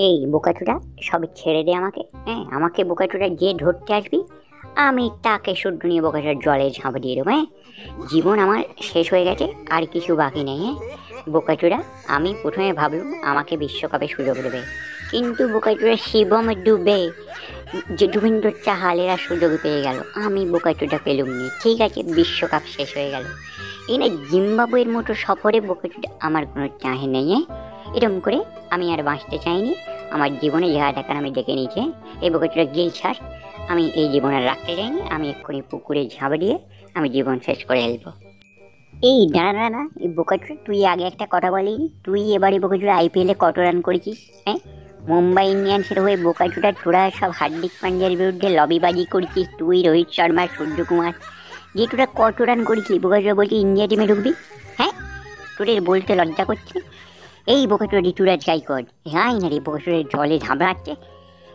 এই বোকাচোদা, সব ছেড়ে দে আমাকে। হ্যাঁ, আমাকে বোকাচোদা যে ধরতে আসবি আমি তাকে শুদ্ধ নিয়ে বোকাচোদার জলে ঝাঁপ দিয়ে দেবো। হ্যাঁ, জীবন আমার শেষ হয়ে গেছে, আর কিছু বাকি নেই। হ্যাঁ বোকাচোদা, আমি প্রথমে ভাবলুম আমাকে বিশ্বকাপে সুযোগ দেবে, কিন্তু বোকাচোদা শিবম ডুবে যে যুবিন্দ্র চাহালেরা সুযোগ পেয়ে গেল, আমি বোকাচোদা পেলুম নি। ঠিক আছে, বিশ্বকাপ শেষ হয়ে গেল। এই না জিম্বাবুয়ের মতো সফরে বোকাচোদা আমার কোনো চাহে নেই। হ্যাঁ, এরকম করে আমি আর বাঁচতে চাইনি। আমার জীবনে যাহা দেখার আমি ডেকে নিয়েছে। এই বোকাচোদা গিল ছাড়, আমি এই জীবন আর রাখতে চাইনি। আমি এক্ষুনি পুকুরে ঝাঁপ দিয়ে আমি জীবন শেষ করে ফেলবো। এই দাঁড়া দাঁড়া দাঁড়া, এই বোকাচোদা তুই আগে একটা কথা বলিনি, তুই এবারে বোকাচোদা আইপিএলে কত রান করেছিস? হ্যাঁ, মুম্বাই ইন্ডিয়ান্সের হয়ে বোকাচোদা তোরা সব হার্দিক পান্ডিয়ার বিরুদ্ধে লবিবাজি করেছিস, তুই, রোহিত শর্মা, সূর্যকুমার, যে তোরা কত রান করেছিস? বোকাচোদা বলছি ইন্ডিয়া টিমে ঢুকবি? হ্যাঁ, তোদের বলতে লজ্জা করছে? এই বোকাচোদা ঋতুরাজ গাইকোয়াড়, হ্যাঁ না রে, বোকাচোদা জলে ঝাঁপড়াচ্ছে।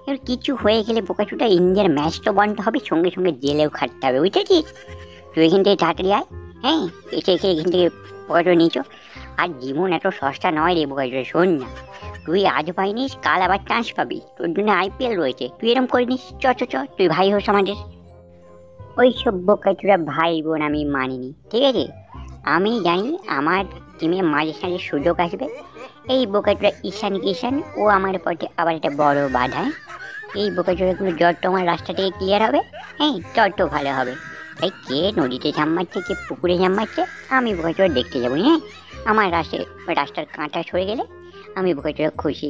এবার কিছু হয়ে গেলে বোকাচোদা ইন্ডিয়ার ম্যাচ তো বন্ধ হবে, সঙ্গে সঙ্গে জেলেও খাটতে হবে, বুঝেছিস? তুই এখান থেকে তাড়াতাড়ি আয়। হ্যাঁ, এসে এখান থেকে বোকাচোদা নিচো। আর জীবন এত সস্তা নয় রে বোকাচোদা, শোন না, তুই আজ পাইনিস, কাল আবার চান্স পাবি, তোর জন্য আইপিএল রয়েছে, তুই এরকম করে নিস। চ চ চ, তুই ভাই হোস আমাদের। ওই সব বোকাচোদা ভাই বোন আমি মানিনি, ঠিক আছে? আমি জানি আমার টিমে মাঝে সাঝে সুযোগ আসবে। এই বোকাচোদা ঈশান কিষান ও আমার পথে আবার একটা বড় বাধায়। এই বোকাচোদাগুলো যত আমার রাস্তা থেকে ক্লিয়ার হবে, হ্যাঁ, তত ভালো হবে। তাই কে নদীতে ঝাঁপ মারছে, কে পুকুরে ঝাঁপ মারছে, আমি বোকাচোদা দেখতে যাবো। হ্যাঁ, আমার রাস্তার কাঁটা সরে গেলে আমি বোকাচোদা খুশি।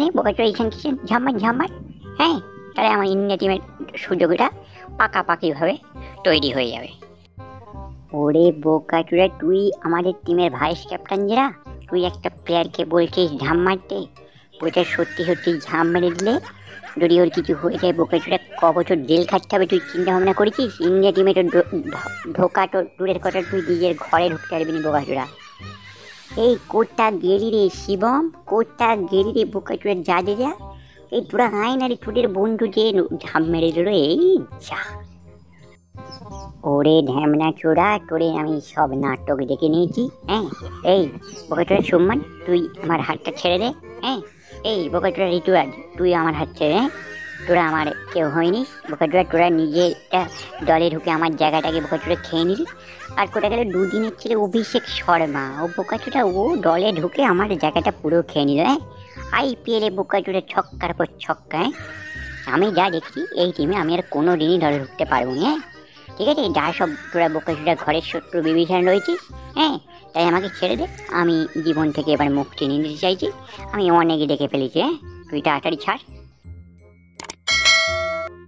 নে বোকাচোদা ঈশান কিষান ঝাঁপ মার ঝাঁপ মার। হ্যাঁ, তাহলে আমার ইন্ডিয়া টিমের সুযোগটা পাকাপাকিভাবে তৈরি হয়ে যাবে। ওরে বোকাচোদা, তুই আমাদের টিমের ভাইস ক্যাপ্টেন যারা, তুই একটা প্লেয়ারকে বলছিস ঝাঁপ মারতে? ওইটা সত্যি সত্যি ঝাঁপ মেরে দিলে যদি ওর কিছু হয়ে যায়, বোকাচোদা ক বছর জেল খাটতে হবে, তুই চিন্তা ভাবনা করেছিস? ইন্ডিয়া টিমে তো ঢোকা তো দূরের কথা, তুই নিজের ঘরে ঢুকতে পারবি না বোকাচোদা। এই কোথা গেলি রে শিবম, কোথা গেলি রে বোকাচোদা যা যা যা। এই তোরা আয় না রে, তোদের বন্ধু যে ঝাঁপ মেরে দিল, এই যা। ওরে ঢ্যামনা চোরা, তোরে আমি সব নাটক দেখে নিয়েছি। হ্যাঁ, এই বোকাচোদা সম্মান, তুই আমার হাতটা ছেড়ে দে। হ্যাঁ, এই বোকাচোদা ঋতুরাজ, তুই আমার হাত ছেড়ে দে। তোরা আমার কেউ হয়নি বোকাচোদা, তোরা নিজেটা দলে ঢুকে আমার জায়গাটাকে বোকাচোদা খেয়ে নিলি। আর কোথা গেল দুদিনের ছেলে অভিষেক শর্মা, ও বোকাচোদা ও দলে ঢুকে আমার জায়গাটা পুরো খেয়ে নিল। হ্যাঁ, আইপিএলে বোকাচোদা ছক্কার পর ছক্কা। হ্যাঁ, আমি যা দেখছি এই টিমে আমি আর কোনো দিনই দলে ঢুকতে পারবো না। হ্যাঁ, ঠিক আছে, যা সব তোরা বোকাচোদা ঘরের শত্রু বিভীষণ রয়েছিস। হ্যাঁ, তাই আমাকে ছেড়ে দে, আমি জীবন থেকে এবার মুক্তি নিতে চাইছি। আমি অনেক দেখে ফেলেছি। হ্যাঁ, তুই তাড়াতাড়ি ছাড়।